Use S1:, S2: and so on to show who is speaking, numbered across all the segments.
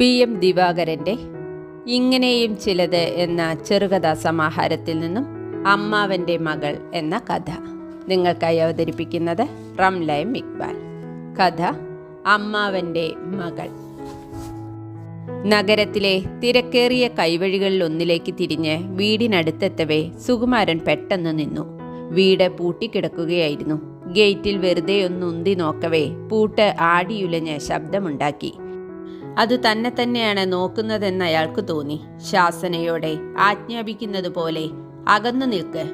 S1: PM ദിവാകരൻ്റെ ഇങ്ങനെയും ചിലത് എന്ന ചെറുകഥാ സമാഹാരത്തിൽ നിന്നും അമ്മാവൻ്റെ മകൾ എന്ന കഥ നിങ്ങൾക്കായി അവതരിപ്പിക്കുന്നത് റംലൈം ഇക്ബാൽ. കഥ അമ്മാവൻ്റെ മകൾ. നഗരത്തിലെ തിരക്കേറിയ കൈവഴികളിൽ ഒന്നിലേക്ക് തിരിഞ്ഞ് വീടിനടുത്തെത്തവേ സുകുമാരൻ പെട്ടെന്ന് നിന്നു. വീട് പൂട്ടിക്കിടക്കുകയായിരുന്നു. ഗേറ്റിൽ വെറുതെ ഒന്ന് ഉന്തി നോക്കവേ പൂട്ട് ആടിയുലഞ്ഞ് ശബ്ദമുണ്ടാക്കി. അത് തന്നെ തന്നെയാണ് നോക്കുന്നതെന്ന് അയാൾക്ക് തോന്നി. ശാസനയോടെ ആജ്ഞാപിക്കുന്നത് പോലെ അകന്നു നിൽക്ക്.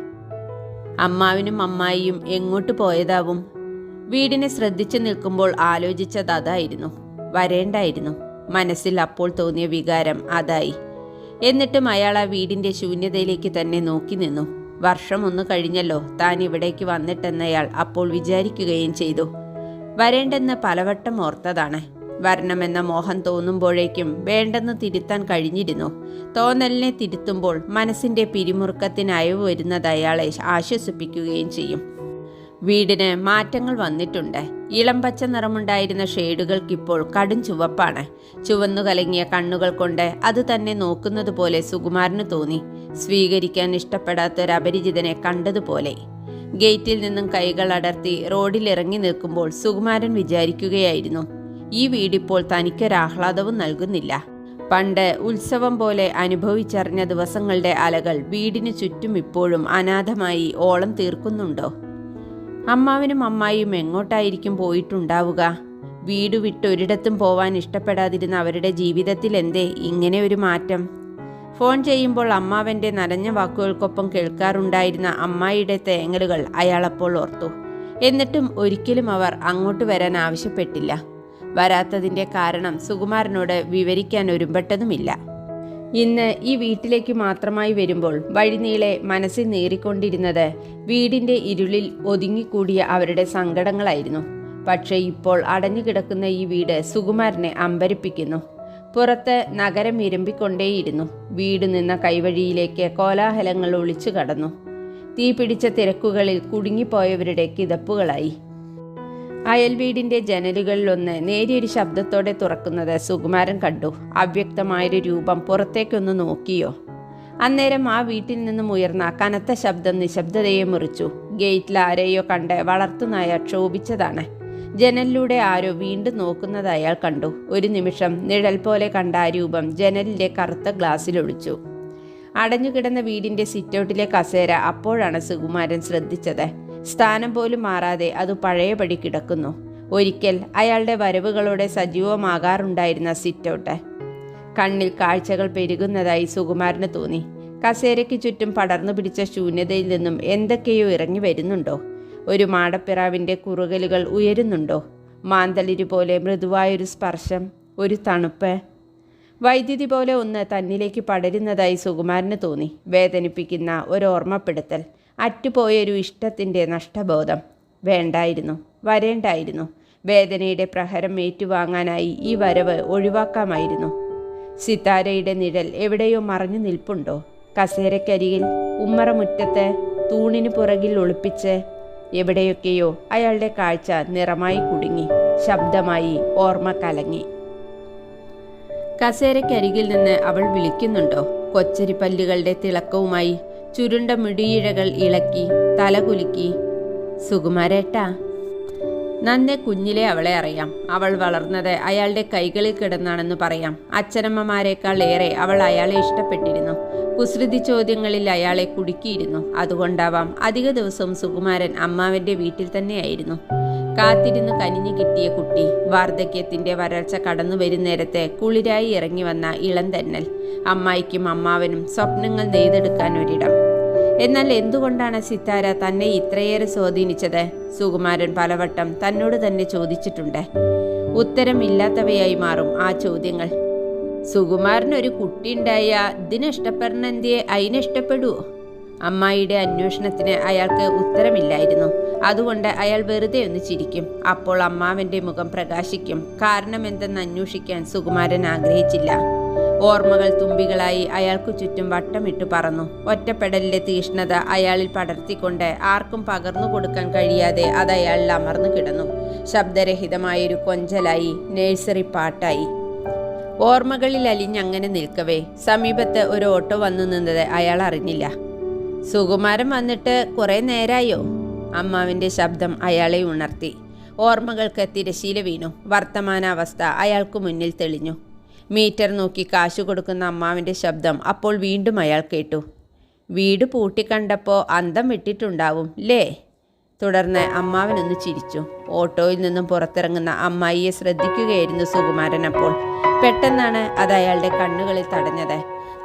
S1: അമ്മാവിനും അമ്മായിയും എങ്ങോട്ട് പോയതാവും? വീടിനെ ശ്രദ്ധിച്ചു നിൽക്കുമ്പോൾ ആലോചിച്ചത് അതായിരുന്നു. വരേണ്ടായിരുന്നു. മനസ്സിൽ അപ്പോൾ തോന്നിയ വികാരം അതായി. എന്നിട്ടും അയാൾ ആ വീടിൻ്റെ ശൂന്യതയിലേക്ക് തന്നെ നോക്കി നിന്നു. വർഷം ഒന്ന് കഴിഞ്ഞല്ലോ താൻ ഇവിടേക്ക് വന്നിട്ടെന്നയാൾ അപ്പോൾ വിചാരിക്കുകയും ചെയ്തു. വരേണ്ടെന്ന് പലവട്ടം ഓർത്തതാണ്. വരണമെന്ന മോഹം തോന്നുമ്പോഴേക്കും വേണ്ടെന്ന് തിരുത്താൻ കഴിഞ്ഞിരുന്നു. തോന്നലിനെ തിരുത്തുമ്പോൾ മനസ്സിൻ്റെ പിരിമുറുക്കത്തിന് അയവ് വരുന്നത് അയാളെ ആശ്വസിപ്പിക്കുകയും ചെയ്യും. വീടിന് മാറ്റങ്ങൾ വന്നിട്ടുണ്ട്. ഇളം പച്ച നിറമുണ്ടായിരുന്ന ഷെയ്ഡുകൾക്കിപ്പോൾ കടും ചുവപ്പാണ്. ചുവന്നു കലങ്ങിയ കണ്ണുകൾ കൊണ്ട് അത് തന്നെ നോക്കുന്നത് പോലെ സുകുമാരന് തോന്നി. സ്വീകരിക്കാൻ ഇഷ്ടപ്പെടാത്തൊരപരിചിതനെ കണ്ടതുപോലെ. ഗേറ്റിൽ നിന്നും കൈകൾ അടർത്തി റോഡിലിറങ്ങി നിൽക്കുമ്പോൾ സുകുമാരൻ വിചാരിക്കുകയായിരുന്നു, ഈ വീടിപ്പോൾ തനിക്കൊരാഹ്ലാദവും നൽകുന്നില്ല. പണ്ട് ഉത്സവം പോലെ അനുഭവിച്ചറിഞ്ഞ ദിവസങ്ങളുടെ അലകൾ വീടിന് ചുറ്റും ഇപ്പോഴും അനാഥമായി ഓളം തീർക്കുന്നുണ്ടോ? അമ്മാവനും അമ്മായിയും എങ്ങോട്ടായിരിക്കും പോയിട്ടുണ്ടാവുക? വീട് വിട്ടൊരിടത്തും പോവാൻ ഇഷ്ടപ്പെടാതിരുന്ന അവരുടെ ജീവിതത്തിൽ എന്തേ ഇങ്ങനെ ഒരു മാറ്റം? ഫോൺ ചെയ്യുമ്പോൾ അമ്മാവൻ്റെ നനഞ്ഞ വാക്കുകൾക്കൊപ്പം കേൾക്കാറുണ്ടായിരുന്ന അമ്മായിയുടെ തേങ്ങലുകൾ അയാളപ്പോൾ ഓർത്തു. എന്നിട്ടും ഒരിക്കലും അവർ അങ്ങോട്ട് വരാൻ ആവശ്യപ്പെട്ടില്ല. വരാത്തതിൻ്റെ കാരണം സുകുമാരനോട് വിവരിക്കാൻ ഒരുമ്പെട്ടതുമില്ല. ഇന്ന് ഈ വീട്ടിലേക്ക് മാത്രമായി വരുമ്പോൾ വഴിനീളെ മനസ്സിൽ നേറിക്കൊണ്ടിരുന്നത് വീടിൻ്റെ ഇരുളിൽ ഒതുങ്ങിക്കൂടിയ അവരുടെ സങ്കടങ്ങളായിരുന്നു. പക്ഷേ ഇപ്പോൾ അടഞ്ഞുകിടക്കുന്ന ഈ വീട് സുകുമാരനെ അമ്പരിപ്പിക്കുന്നു. പുറത്ത് നഗരം ഇരമ്പിക്കൊണ്ടേയിരുന്നു. വീട് നിന്ന കൈവഴിയിലേക്ക് കോലാഹലങ്ങൾ ഒളിച്ചു കടന്നു. തീ പിടിച്ച തിരക്കുകളിൽ കുടുങ്ങിപ്പോയവരുടെ കിതപ്പുകളായി. അയൽ വീടിൻ്റെ ജനലുകളിലൊന്ന് നേരിയൊരു ശബ്ദത്തോടെ തുറക്കുന്നത് സുകുമാരൻ കണ്ടു. അവ്യക്തമായൊരു രൂപം പുറത്തേക്കൊന്ന് നോക്കിയോ? അന്നേരം ആ വീട്ടിൽ നിന്നും ഉയർന്ന കനത്ത ശബ്ദം നിശബ്ദതയെ മുറിച്ചു. ഗേറ്റിൽ ആരെയോ കണ്ട് വളർത്തുനായ ക്ഷോഭിച്ചതാണ്. ജനലിലൂടെ ആരോ വീണ്ടും നോക്കുന്നത് അയാൾ കണ്ടു. ഒരു നിമിഷം നിഴൽ പോലെ കണ്ട ആ രൂപം ജനലിലെ കറുത്ത ഗ്ലാസ്സിലൊളിച്ചു. അടഞ്ഞുകിടന്ന വീടിൻ്റെ സിറ്റൗട്ടിലെ കസേര അപ്പോഴാണ് സുകുമാരൻ ശ്രദ്ധിച്ചത്. സ്ഥാനം പോലും മാറാതെ അത് പഴയപടി കിടക്കുന്നു. ഒരിക്കൽ അയാളുടെ വരവുകളോടെ സജീവമാകാറുണ്ടായിരുന്ന സിറ്റൗട്ട്. കണ്ണിൽ കാഴ്ചകൾ പെരുകുന്നതായി സുകുമാരന് തോന്നി. കസേരയ്ക്ക് ചുറ്റും പടർന്നു പിടിച്ച ശൂന്യതയിൽ നിന്നും എന്തൊക്കെയോ ഇറങ്ങി വരുന്നുണ്ടോ? ഒരു മാടപ്പിറാവിൻ്റെ കുറുകലുകൾ ഉയരുന്നുണ്ടോ? മാന്തളിരു പോലെ മൃദുവായൊരു സ്പർശം, ഒരു തണുപ്പ്. വൈദ്യുതി പോലെ ഒന്ന് തന്നിലേക്ക് പടരുന്നതായി സുകുമാരന് തോന്നി. വേദനിപ്പിക്കുന്ന ഒരു ഓർമ്മപ്പെടുത്തൽ. അറ്റുപോയൊരു ഇഷ്ടത്തിൻ്റെ നഷ്ടബോധം. വേണ്ടായിരുന്നു, വരേണ്ടായിരുന്നു. വേദനയുടെ പ്രഹരം ഏറ്റുവാങ്ങാനായി ഈ വരവ് ഒഴിവാക്കാമായിരുന്നു. സിത്താരയുടെ നിഴൽ എവിടെയോ മറഞ്ഞു നിൽപ്പുണ്ടോ? കസേരക്കരികിൽ, ഉമ്മറമുറ്റത്ത്, തൂണിന് പുറകിൽ ഒളിപ്പിച്ച്. എവിടെയൊക്കെയോ അയാളുടെ കാഴ്ച നിറമായി കുടുങ്ങി. ശബ്ദമായി ഓർമ്മ കലങ്ങി. കസേരക്കരികിൽ നിന്ന് അവൾ വിളിക്കുന്നുണ്ടോ? കൊച്ചരിപ്പല്ലുകളുടെ തിളക്കവുമായി ചുരുണ്ട മിടിയിഴകൾ ഇളക്കി തലകുലുക്കി. സുകുമാരേട്ടാ. നന്നെ കുഞ്ഞിലെ അവളെ അറിയാം. അവൾ വളർന്നത് അയാളുടെ കൈകളിൽ കിടന്നാണെന്ന് പറയാം. അച്ഛനമ്മമാരെക്കാൾ ഏറെ അവൾ അയാളെ ഇഷ്ടപ്പെട്ടിരുന്നു. കുസൃതി ചോദ്യങ്ങളിൽ അയാളെ കുടുക്കിയിരുന്നു. അതുകൊണ്ടാവാം അധിക ദിവസവും സുകുമാരൻ അമ്മാവൻ്റെ വീട്ടിൽ തന്നെയായിരുന്നു. കാത്തിരുന്ന് കനിഞ്ഞു കിട്ടിയ കുട്ടി. വാർദ്ധക്യത്തിൻ്റെ വരൾച്ച കടന്നു വരുന്നേരത്തെ കുളിരായി ഇറങ്ങി വന്ന ഇളം തെന്നൽ. അമ്മായിക്കും അമ്മാവനും സ്വപ്നങ്ങൾ നെയ്തെടുക്കാൻ ഒരിടം. എന്നാൽ എന്തുകൊണ്ടാണ് സിത്താര തന്നെ ഇത്രയേറെ സ്വാധീനിച്ചത്? സുകുമാരൻ പലവട്ടം തന്നോട് തന്നെ ചോദിച്ചിട്ടുണ്ട്. ഉത്തരമില്ലാത്തവയായി മാറും ആ ചോദ്യങ്ങൾ. സുകുമാരനൊരു കുട്ടി ഉണ്ടായ ഇതിനിഷ്ടപ്പെടണെന്തിയെ അതിനിഷ്ടപ്പെടുവോ? അമ്മായിയുടെ അന്വേഷണത്തിന് അയാൾക്ക് ഉത്തരമില്ലായിരുന്നു. അതുകൊണ്ട് അയാൾ വെറുതെ ഒന്ന് ചിരിക്കും. അപ്പോൾ അമ്മാവൻ്റെ മുഖം പ്രകാശിക്കും. കാരണം എന്തെന്ന് അന്വേഷിക്കാൻ സുകുമാരൻ ആഗ്രഹിച്ചില്ല. ഓർമ്മകൾ തുമ്പികളായി അയാൾക്കു ചുറ്റും വട്ടമിട്ട് പറന്നു. ഒറ്റപ്പെടലിലെ തീഷ്ണത അയാളിൽ പടർത്തിക്കൊണ്ട് ആർക്കും പകർന്നു കൊടുക്കാൻ കഴിയാതെ അത് അയാളിൽ അമർന്നു കിടന്നു. ശബ്ദരഹിതമായൊരു കൊഞ്ചലായി, നേഴ്സറി പാട്ടായി. ഓർമ്മകളിൽ അലിഞ്ഞങ്ങനെ നിൽക്കവേ സമീപത്ത് ഒരു ഓട്ടോ വന്നു നിന്നത് അയാൾ അറിഞ്ഞില്ല. സുകുമാരൻ വന്നിട്ട് കുറേ നേരായോ? അമ്മാവിൻ്റെ ശബ്ദം അയാളെ ഉണർത്തി. ഓർമ്മകൾക്ക് തിരശീല വീണു. വർത്തമാനാവസ്ഥ അയാൾക്ക് മുന്നിൽ തെളിഞ്ഞു. മീറ്റർ നോക്കി കാശു കൊടുക്കുന്ന അമ്മാവിൻ്റെ ശബ്ദം അപ്പോൾ വീണ്ടും അയാൾ കേട്ടു. വീട് പൂട്ടിക്കണ്ടപ്പോൾ അന്തം വിട്ടിട്ടുണ്ടാവും ലേ? തുടർന്ന് അമ്മാവനൊന്ന് ചിരിച്ചു. ഓട്ടോയിൽ നിന്നും പുറത്തിറങ്ങുന്ന അമ്മായിയെ ശ്രദ്ധിക്കുകയായിരുന്നു സുകുമാരൻ. അപ്പോൾ പെട്ടെന്നാണ് അത് അയാളുടെ കണ്ണുകളിൽ തടഞ്ഞത്.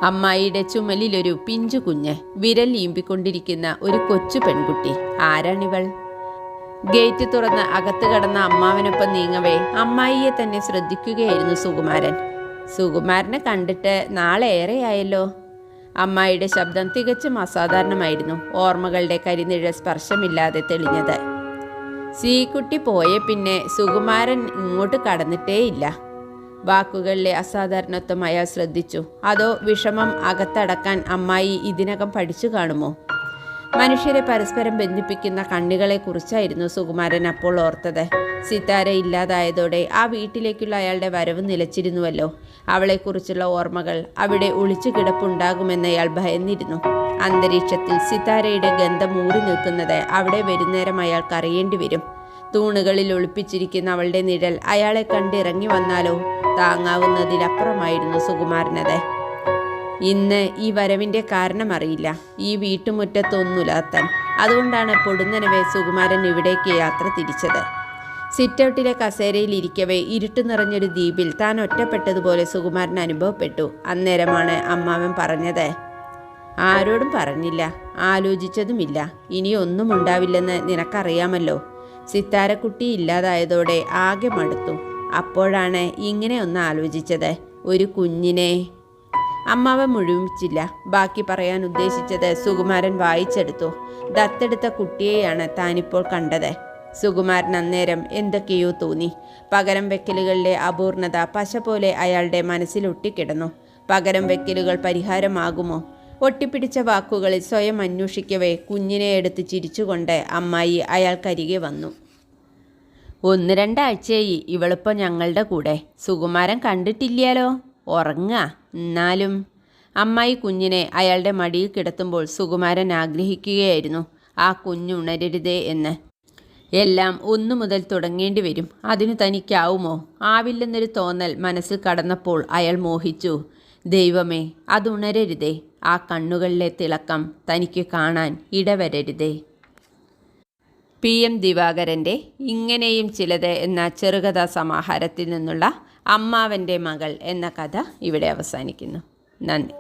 S1: അമ്മായിയുടെ ചുമലിലൊരു പിഞ്ചു കുഞ്ഞ്, വിരൽ ഈമ്പിക്കൊണ്ടിരിക്കുന്ന ഒരു കൊച്ചു പെൺകുട്ടി. ആരാണിവൾ? ഗേറ്റ് തുറന്ന് അകത്ത് കടന്ന അമ്മാവനൊപ്പം നീങ്ങവേ അമ്മായിയെ തന്നെ ശ്രദ്ധിക്കുകയായിരുന്നു സുകുമാരൻ. സുകുമാരനെ കണ്ടിട്ട് നാളെ ഏറെയായല്ലോ. അമ്മായിയുടെ ശബ്ദം തികച്ചും അസാധാരണമായിരുന്നു. ഓർമ്മകളുടെ കരിനിഴൽ സ്പർശമില്ലാതെ തെളിഞ്ഞത്. സീക്കുട്ടി പോയ പിന്നെ സുകുമാരൻ ഇങ്ങോട്ട് കടന്നിട്ടേയില്ല. വാക്കുകളിലെ അസാധാരണത്വം അയാൾ ശ്രദ്ധിച്ചു. അതോ വിഷമം അകത്തടക്കാൻ അമ്മായി ഇതിനകം പഠിച്ചു കാണുമോ? മനുഷ്യരെ പരസ്പരം ബന്ധിപ്പിക്കുന്ന കണ്ണികളെക്കുറിച്ചായിരുന്നു സുകുമാരൻ അപ്പോൾ ഓർത്തത്. സിത്താര ഇല്ലാതായതോടെ ആ വീട്ടിലേക്കുള്ള അയാളുടെ വരവ് നിലച്ചിരുന്നുവല്ലോ. അവളെക്കുറിച്ചുള്ള ഓർമ്മകൾ അവിടെ ഒളിച്ചു കിടപ്പുണ്ടാകുമെന്ന് അയാൾ ഭയന്നിരുന്നു. അന്തരീക്ഷത്തിൽ സിത്താരയുടെ ഗന്ധം മൂടി നിൽക്കുന്നത് അവിടെ വരുന്നേരം അയാൾക്ക് അറിയേണ്ടി വരും. തൂണുകളിൽ ഒളിപ്പിച്ചിരിക്കുന്ന അവളുടെ നിഴൽ അയാളെ കണ്ടിറങ്ങി വന്നാലോ? താങ്ങാവുന്നതിലപ്പുറമായിരുന്നു സുകുമാരനത്. ഇന്ന് ഈ വരവിൻ്റെ കാരണം അറിയില്ല. ഈ വീട്ടുമുറ്റത്തൊന്നുലാത്താൻ. അതുകൊണ്ടാണ് പൊടുന്നനവേ സുകുമാരൻ ഇവിടേക്ക് യാത്ര തിരിച്ചത്. സിറ്റൗട്ടിലെ കസേരയിൽ ഇരിക്കവേ ഇരുട്ട് നിറഞ്ഞൊരു ദ്വീപിൽ താൻ ഒറ്റപ്പെട്ടതുപോലെ സുകുമാരൻ അനുഭവപ്പെട്ടു. അന്നേരമാണ് അമ്മാവൻ പറഞ്ഞത്. ആരോടും പറഞ്ഞില്ല, ആലോചിച്ചതുമില്ല. ഇനി ഒന്നും ഉണ്ടാവില്ലെന്ന് നിനക്കറിയാമല്ലോ. സിത്താരക്കുട്ടി ഇല്ലാതായതോടെ ആകെ മടുത്തു. അപ്പോഴാണ് ഇങ്ങനെ ഒന്ന് ആലോചിച്ചത്, ഒരു കുഞ്ഞിനെ. അമ്മാവൻ മുഴുമിച്ചില്ല. ബാക്കി പറയാൻ ഉദ്ദേശിച്ചത് സുകുമാരൻ വായിച്ചെടുത്തു. ദത്തെടുത്ത കുട്ടിയെയാണ് താനിപ്പോൾ കണ്ടത്. സുകുമാരൻ അന്നേരം എന്തൊക്കെയോ തോന്നി. പകരം വെക്കലുകളിലെ അപൂർണത പശ പോലെ അയാളുടെ മനസ്സിലൊട്ടിക്കിടന്നു. പകരം വെക്കലുകൾ പരിഹാരമാകുമോ? ഒട്ടിപ്പിടിച്ച വാക്കുകളിൽ സ്വയം അന്വേഷിക്കവേ കുഞ്ഞിനെ എടുത്ത് ചിരിച്ചുകൊണ്ട് അമ്മായി അയാൾക്കരികെ വന്നു. 1-2 ആഴ്ചയായി ഇവളിപ്പോൾ ഞങ്ങളുടെ കൂടെ. സുകുമാരൻ കണ്ടിട്ടില്ലാലോ. ഉറങ്ങുക. എന്നാലും അമ്മായി കുഞ്ഞിനെ അയാളുടെ മടിയിൽ കിടത്തുമ്പോൾ സുകുമാരൻ ആഗ്രഹിക്കുകയായിരുന്നു ആ കുഞ്ഞുണരരുതേ എന്ന്. എല്ലാം ഒന്നു മുതൽ തുടങ്ങേണ്ടി വരും. അതിനു തനിക്കാവുമോ? ആവില്ലെന്നൊരു തോന്നൽ മനസ്സിൽ കടന്നപ്പോൾ അയാൾ മോഹിച്ചു. ദൈവമേ, അതുണരരുതേ. ആ കണ്ണുകളിലെ തിളക്കം തനിക്ക് കാണാൻ ഇടവരരുതേ. PM ദിവാകരൻ്റെ ഇങ്ങനെയും ചിലത് എന്ന ചെറുകഥാ സമാഹാരത്തിൽ നിന്നുള്ള അമ്മാവൻ്റെ മകൾ എന്ന കഥ ഇവിടെ അവസാനിക്കുന്നു. നന്ദി.